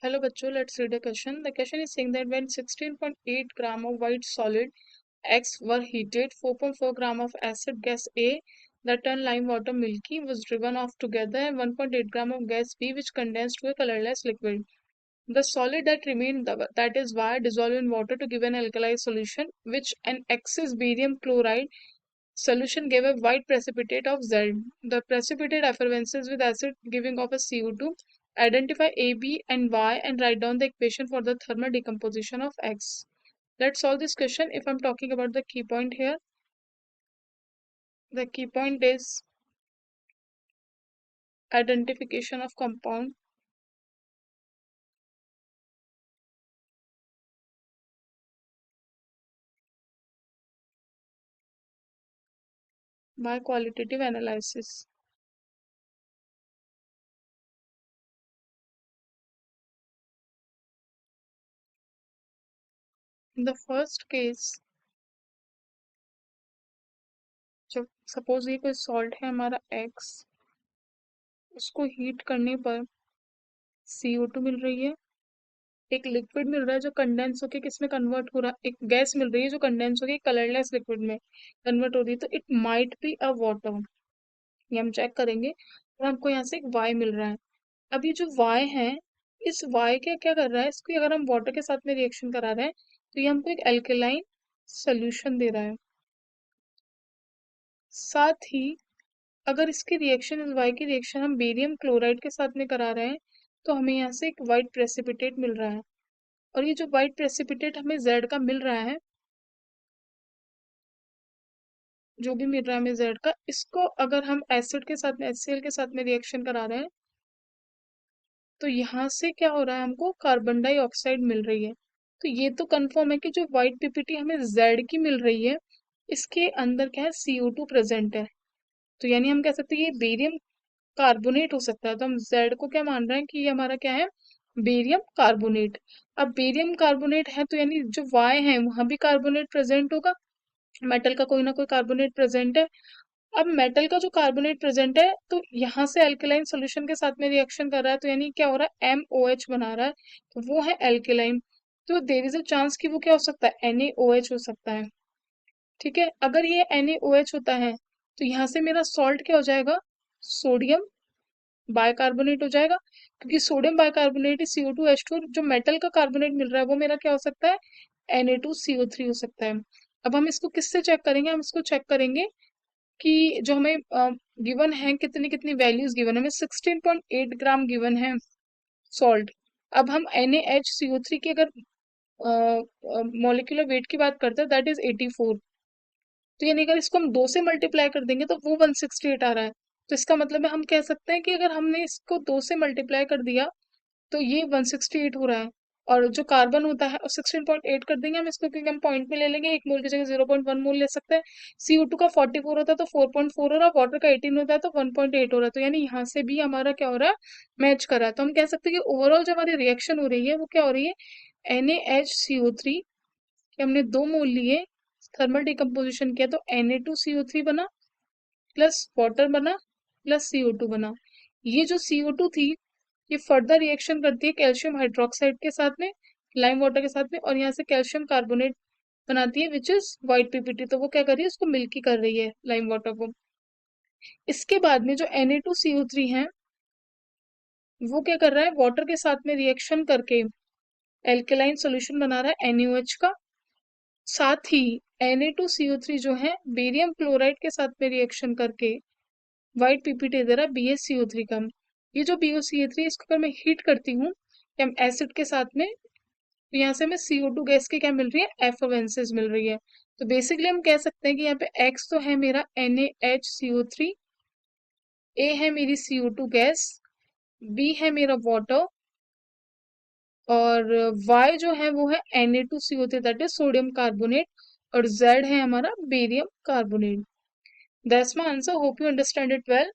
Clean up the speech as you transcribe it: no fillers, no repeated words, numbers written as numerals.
Hello bachcho, let's read a question. The question is saying that when 16.8 gram of white solid X were heated, 4.4 gram of acid gas A that turned lime water milky was driven off together and 1.8 gram of gas B which condensed to a colorless liquid. The solid that remained, that is Y, dissolved in water to give an alkali solution, which an excess barium chloride solution gave a white precipitate of Z. The precipitate effervesces with acid giving off a CO2. Identify A, B and Y and write down the equation for the thermal decomposition of X. Let's solve this question. If I'm talking about the key point here, the key point is identification of compound. By qualitative analysis. In the first case, जब suppose ये कोई salt है हमारा X, उसको heat करने पर CO2 मिल रही है, एक लिक्विड मिल रहा है जो कंडेंस होके किसमें कन्वर्ट हो रहा है, एक गैस मिल रही है जो कंडेंस होके कलरलेस लिक्विड में कन्वर्ट हो रही है, तो it might be a water. ये हम चेक करेंगे और हमको यहाँ से एक Y मिल रहा है। अब ये जो Y है, इस Y के क्या कर रहा है, इसको अगर हम वाटर के साथ में रिएक्शन करा रहे हैं तो ये हमको एक एल्केलाइन सोल्यूशन दे रहा है। साथ ही अगर इसकी रिएक्शन, इस Y की रिएक्शन हम बेरियम क्लोराइड के साथ में करा रहे हैं तो हमें यहाँ से एक वाइट प्रेसिपिटेट मिल रहा है। और ये जो वाइट प्रेसिपिटेट हमें Z का मिल रहा है, जो भी मिल रहा है हमें Z का, इसको अगर हम एसिड के साथ में HCl के साथ में रिएक्शन करा रहे हैं तो यहाँ से क्या हो रहा है, हमको कार्बन डाइऑक्साइड मिल रही है। तो ये तो कंफर्म है कि जो व्हाइट पीपीटी हमें Z की मिल रही है, इसके अंदर क्या है, CO2 प्रेजेंट है। तो यानी हम कह सकते हैं ये बेरियम कार्बोनेट हो सकता है। तो हम Z को क्या मान रहे हैं कि ये हमारा क्या है, बेरियम कार्बोनेट। अब बेरियम कार्बोनेट है तो यानी जो Y है वहां भी कार्बोनेट प्रेजेंट होगा, मेटल का कोई ना कोई कार्बोनेट प्रेजेंट है। अब मेटल का जो कार्बोनेट प्रेजेंट है तो यहाँ से अल्कलाइन सॉल्यूशन के साथ में रिएक्शन कर रहा है, तो यानी क्या हो रहा है, MOH बना रहा है, तो वो है अल्कलाइन। तो देयर इज अ चांस कि वो क्या हो सकता है, NaOH हो सकता है। ठीक है, अगर ये NaOH होता है तो यहाँ से मेरा सॉल्ट क्या हो जाएगा, सोडियम बाइकार्बोनेट हो जाएगा, क्योंकि सोडियम बाइकार्बोनेट CO2H2, जो मेटल का कार्बोनेट मिल रहा है वो मेरा क्या हो सकता है, Na2CO3 हो सकता है। अब हम इसको किससे चेक करेंगे, हम इसको चेक करेंगे कि जो हमें गिवन है, कितनी कितनी वैल्यूज गिवन है, हमें 16.8 ग्राम गिवन है सॉल्ट। अब हम NaHCO3 की अगर मॉलिक्यूलर वेट की बात करते हैं, दैट इज 84। तो यानी अगर इसको हम 2 से मल्टीप्लाई कर देंगे तो वो 168 आ रहा है। तो इसका मतलब है हम कह सकते हैं कि अगर हमने इसको 2 से मल्टीप्लाई कर दिया तो ये 168 हो रहा है। और जो कार्बन होता है 16.8 कर देंगे हम इसको, क्योंकि हम पॉइंट में ले लेंगे, 1 मोल की जगह 0.1 मोल ले सकते हैं। CO2 का 44 होता है तो 4.4 हो रहा है, वाटर का 18 होता है तो 1.8 हो रहा है। तो यानी यहाँ से भी हमारा क्या हो रहा है, मैच कर रहा है। तो हम कह सकते हैं कि ओवरऑल जो हमारी रिएक्शन हो रही है वो क्या हो रही है, NaHCO3 के हमने 2 मोल लिए, थर्मल डिकम्पोजिशन किया तो Na2CO3 बना प्लस वाटर बना प्लस CO2 बना। ये जो CO2 थी ये फर्दर रिएक्शन करती है कैल्शियम हाइड्रोक्साइड के साथ में, लाइम वाटर के साथ में, और यहाँ से कैल्शियम कार्बोनेट बनाती है विच इज व्हाइट पीपीटी। तो वो क्या कर रही है, उसको मिल्की कर रही है लाइम वाटर को। इसके बाद में जो Na2CO3 है वो क्या कर रहा है, वाटर के साथ में रिएक्शन करके एल्केलाइन सोल्यूशन बना रहा है NaOH का। साथ ही Na2CO3 जो है बेरियम क्लोराइड के साथ में रिएक्शन करके व्हाइट पीपीटी दे रहा है BaCO3 का। ये जो BaCO3 इसको अगर मैं हीट करती हूँ एसिड के साथ में, तो यहाँ से हमें CO2 गैस की क्या मिल रही है, एफोवेंसेस मिल रही है। तो बेसिकली हम कह सकते हैं कि यहाँ पे X तो है मेरा NaHCO3, A है मेरी CO2 गैस, B है मेरा वाटर, और Y जो है वो है Na2CO3 that is sodium carbonate, और Z है हमारा barium carbonate. That's my answer, hope you understand it well.